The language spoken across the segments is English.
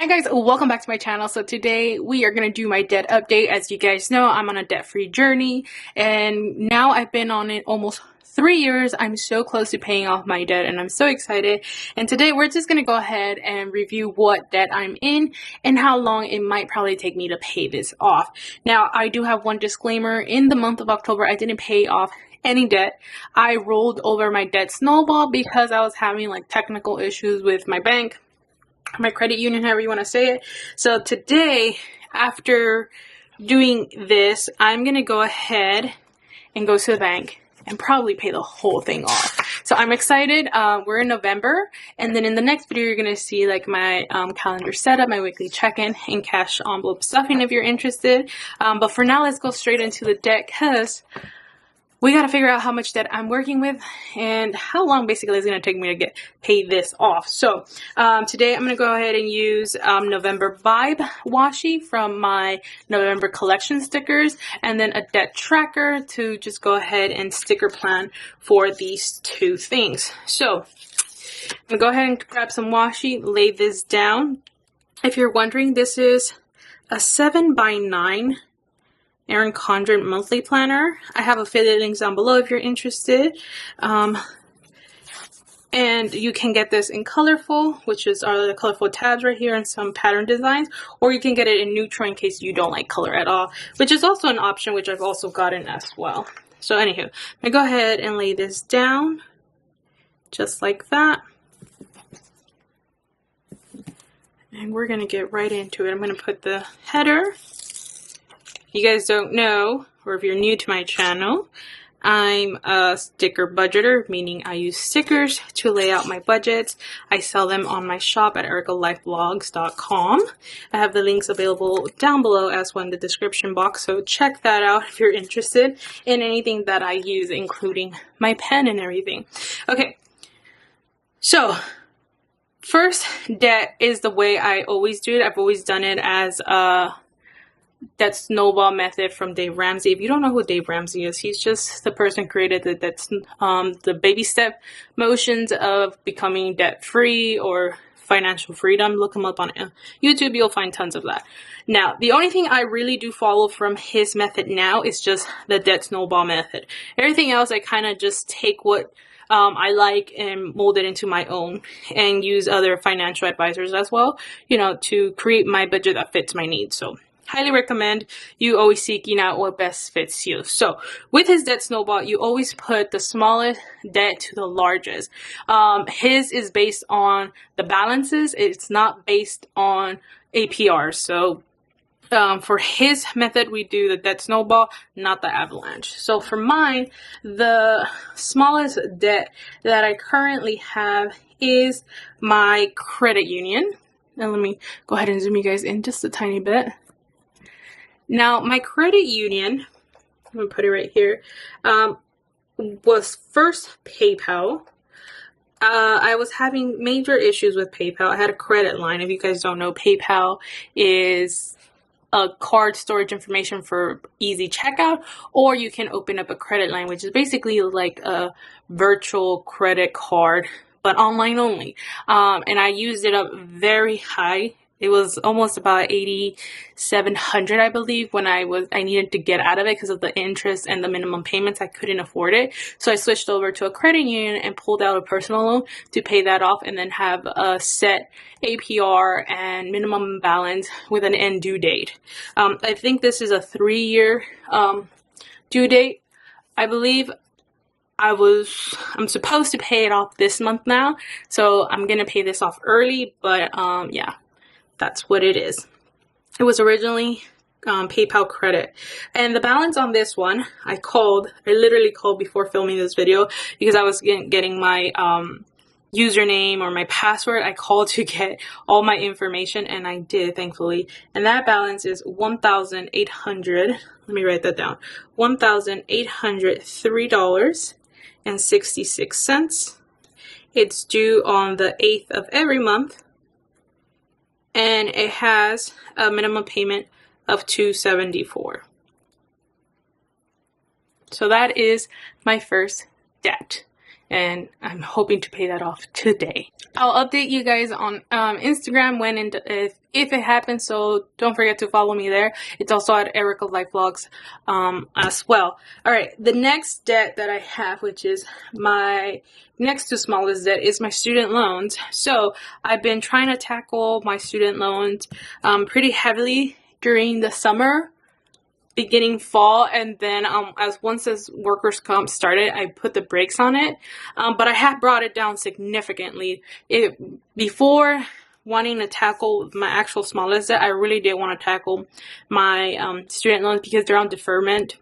guys, welcome back to my channel. So today we are going to do my debt update. As you guys know, I'm on a debt-free journey and now I've been on it almost 3 years. I'm so close to paying off my debt and I'm so excited. And today we're just going to go ahead and review what debt I'm in and how long it might probably take me to pay this off. Now, I do have one disclaimer. In the month of October, I didn't pay off any debt. I rolled over my debt Snowball because I was having like technical issues with my bank, my credit union, however you want to say it. So today, after doing this, I'm going to go ahead and go to the bank and probably pay the whole thing off. So I'm excited. We're in November, and then in the next video, you're going to see like my calendar setup, my weekly check-in, and cash envelope stuffing if you're interested. But for now, let's go straight into the debt because we got to figure out how much debt I'm working with and how long basically it's going to take me to pay this off. So today I'm going to go ahead and use November Vibe washi from my November collection stickers, and then a debt tracker to just go ahead and sticker plan for these two things. So I'm going to go ahead and grab some washi, lay this down. If you're wondering, this is a 7x9 Erin Condren monthly planner. I have affiliate links down below if you're interested. And you can get this in colorful, which is the colorful tabs right here and some pattern designs, or you can get it in neutral in case you don't like color at all, which is also an option, which I've also gotten as well. So anywho, I'm gonna go ahead and lay this down just like that. And we're gonna get right into it. I'm gonna put the header. If you guys don't know, or if you're new to my channel, I'm a sticker budgeter, meaning I use stickers to lay out my budgets. I sell them on my shop at erikalifevlogs.com. I have the links available down below as well in the description box, so check that out if you're interested in anything that I use, including my pen and everything. Okay, so first, debt is the way I always do it. I've always done it as that Snowball method from Dave Ramsey. If you don't know who Dave Ramsey is, he's just the person who created the baby step motions of becoming debt free or financial freedom. Look him up on YouTube, you'll find tons of that. Now, the only thing I really do follow from his method now is just the debt Snowball method. Everything else, I kind of just take what I like and mold it into my own and use other financial advisors as well, you know, to create my budget that fits my needs. So highly recommend you always seeking out what best fits you. So with his debt Snowball, you always put the smallest debt to the largest. His is based on the balances. It's not based on APR. So for his method, we do the debt Snowball, not the avalanche. So for mine, the smallest debt that I currently have is my credit union. Now let me go ahead and zoom you guys in just a tiny bit. Now, my credit union, I'm going to put it right here, was first PayPal. I was having major issues with PayPal. I had a credit line. If you guys don't know, PayPal is a card storage information for easy checkout, or you can open up a credit line, which is basically like a virtual credit card, but online only. And I used it up very high. It was almost about 8,700, I believe, when I needed to get out of it because of the interest and the minimum payments. I couldn't afford it. So I switched over to a credit union and pulled out a personal loan to pay that off and then have a set APR and minimum balance with an end due date. I think this is a 3-year due date. I believe I'm supposed to pay it off this month now. So I'm going to pay this off early, but yeah. That's what it is. It was originally PayPal credit. And the balance on this one, I literally called before filming this video because I was getting my username or my password. I called to get all my information, and I did, thankfully. And that balance is $1,800. Let me write that down. $1,803.66. It's due on the 8th of every month. And it has a minimum payment of $274. So that is my first debt. and I'm hoping to pay that off today. I'll update you guys on Instagram when and if it happens, so don't forget to follow me there. It's also at erikalifevlogs as well. Alright, the next debt that I have, which is my next to smallest debt, is my student loans. So I've been trying to tackle my student loans pretty heavily during the summer, beginning fall, and then once this workers' comp started, I put the brakes on it. But I have brought it down significantly. Before wanting to tackle my actual smallest debt, I really did want to tackle my student loans because they're on deferment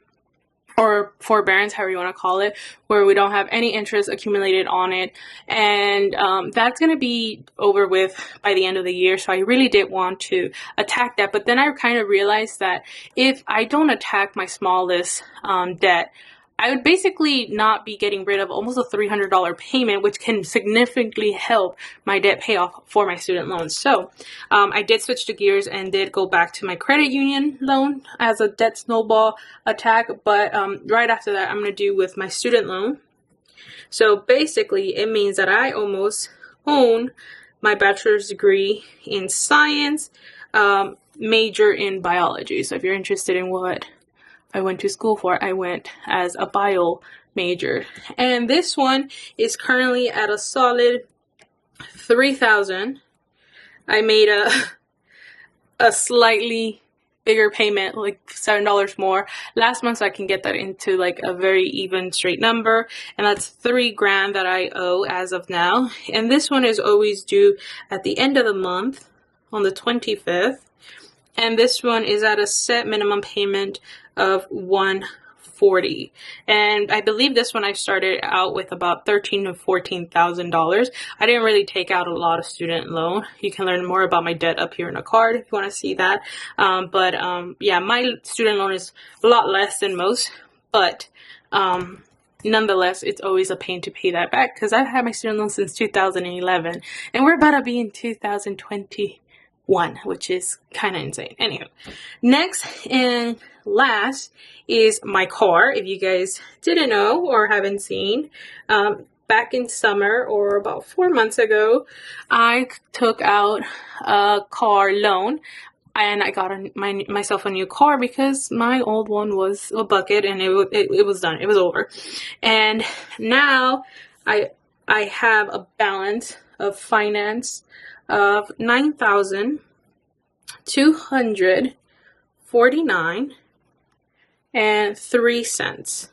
or forbearance, however you want to call it, where we don't have any interest accumulated on it. And that's going to be over with by the end of the year. So I really did want to attack that. But then I kind of realized that if I don't attack my smallest debt, I would basically not be getting rid of almost a $300 payment, which can significantly help my debt payoff for my student loans. So I did switch to gears and did go back to my credit union loan as a debt snowball attack. But right after that, I'm going to do with my student loan. So basically, it means that I almost own my bachelor's degree in science, major in biology. So if you're interested in what I went to school for, I went as a bio major. And this one is currently at a solid $3,000. I made a slightly bigger payment, like $7 more last month, so I can get that into like a very even straight number. And that's $3,000 that I owe as of now. And this one is always due at the end of the month on the 25th. And this one is at a set minimum payment of $140. And I believe this one I started out with about $13,000 to $14,000. I didn't really take out a lot of student loan. You can learn more about my debt up here in a card if you want to see that. Yeah, my student loan is a lot less than most, but nonetheless, it's always a pain to pay that back because I've had my student loan since 2011, and we're about to be in 2021, which is kind of insane. Anywho, next and last is my car. If you guys didn't know or haven't seen, back in summer or about 4 months ago, I took out a car loan and I got myself a new car because my old one was a bucket and it was done. It was over. And now I have a balance of finance of $9,249.03.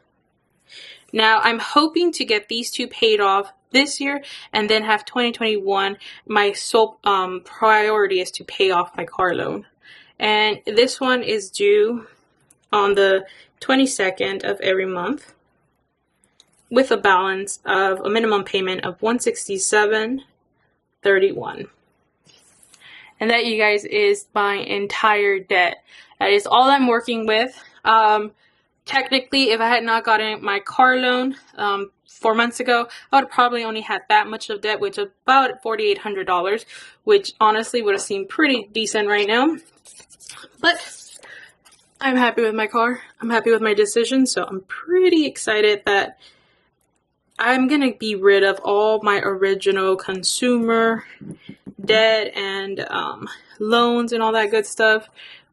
Now I'm hoping to get these two paid off this year and then have 2021. My sole priority is to pay off my car loan. And this one is due on the 22nd of every month with a balance of a minimum payment of $167.31. And that, you guys, is my entire debt. That is all I'm working with. Technically, if I had not gotten my car loan 4 months ago, I would probably only had that much of debt, which is about $4,800, which honestly would have seemed pretty decent right now. But I'm happy with my car. I'm happy with my decision, so I'm pretty excited that I'm going to be rid of all my original consumer debt and loans and all that good stuff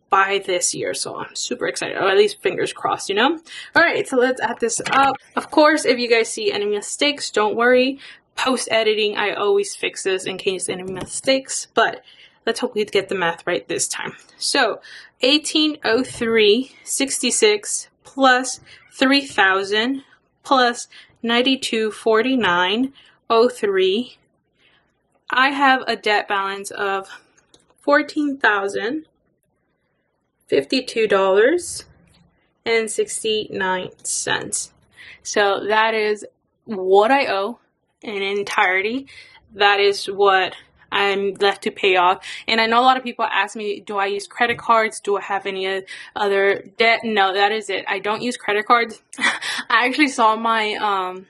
by this year. So I'm super excited, or at least fingers crossed, you know? All right, so let's add this up. Of course, if you guys see any mistakes, don't worry. Post-editing, I always fix this in case any mistakes, but let's hope we get the math right this time. So 1803.66 plus 3,000 plus 9249.03. I have a debt balance of $14,052.69. So that is what I owe in entirety. That is what I'm left to pay off. And I know a lot of people ask me, do I use credit cards? Do I have any other debt? No, that is it. I don't use credit cards. I actually saw my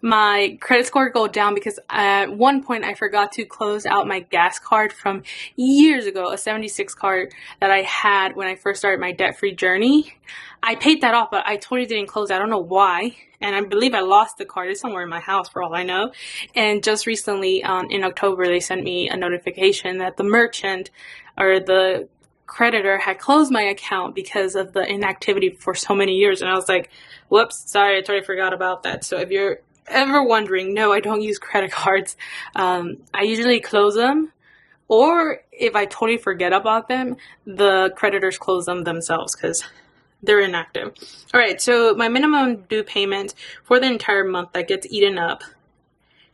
my credit score go down because at one point I forgot to close out my gas card from years ago, a 76 card that I had when I first started my debt-free journey. I paid that off, but I totally didn't close it. I don't know why. And I believe I lost the card. It's somewhere in my house for all I know. And just recently, in October, they sent me a notification that the merchant or the creditor had closed my account because of the inactivity for so many years. And I was like, whoops, sorry, I totally forgot about that. So if you're ever wondering, no, I don't use credit cards. I usually close them, or if I totally forget about them, the creditors close them themselves because they're inactive. All right, so my minimum due payment for the entire month that gets eaten up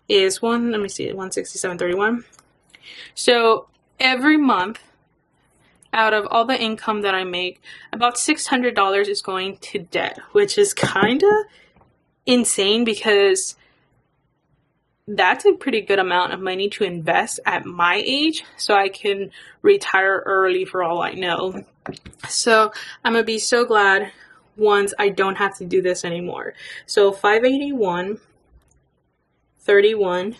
is $167.31. So every month, out of all the income that I make, about $600 is going to debt, which is kind of insane because that's a pretty good amount of money to invest at my age, so I can retire early for all I know. So I'm gonna be so glad once I don't have to do this anymore. So $581.31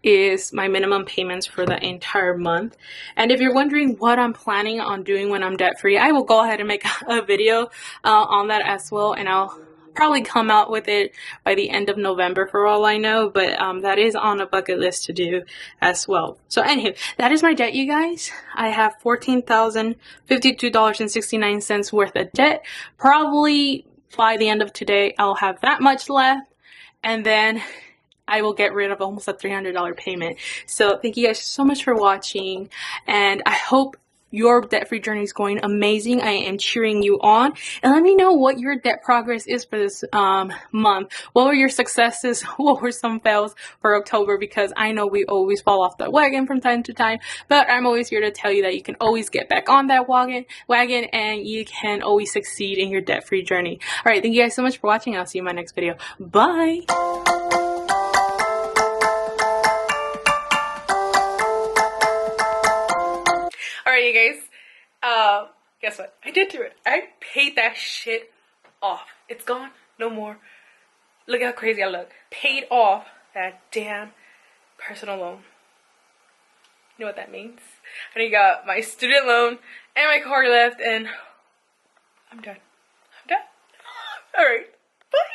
is my minimum payments for the entire month. And if you're wondering what I'm planning on doing when I'm debt free, I will go ahead and make a video on that as well, and I'll probably come out with it by the end of November for all I know, but that is on a bucket list to do as well. So anywho, that is my debt, you guys. I have $14,052.69 worth of debt. Probably by the end of today, I'll have that much left, and then I will get rid of almost a $300 payment. So thank you guys so much for watching, and I hope your debt-free journey is going amazing. I am cheering you on, and let me know what your debt progress is for this month. What were your successes? What were some fails for October? Because I know we always fall off the wagon from time to time, but I'm always here to tell you that you can always get back on that wagon, and you can always succeed in your debt-free journey. All right, thank you guys so much for watching. I'll see you in my next video. Bye. Alright, you guys, guess what? I did do it. I paid that shit off. It's gone. No more. Look how crazy I look. Paid off that damn personal loan. You know what that means? I only got my student loan and my car left, and I'm done. I'm done. Alright, bye.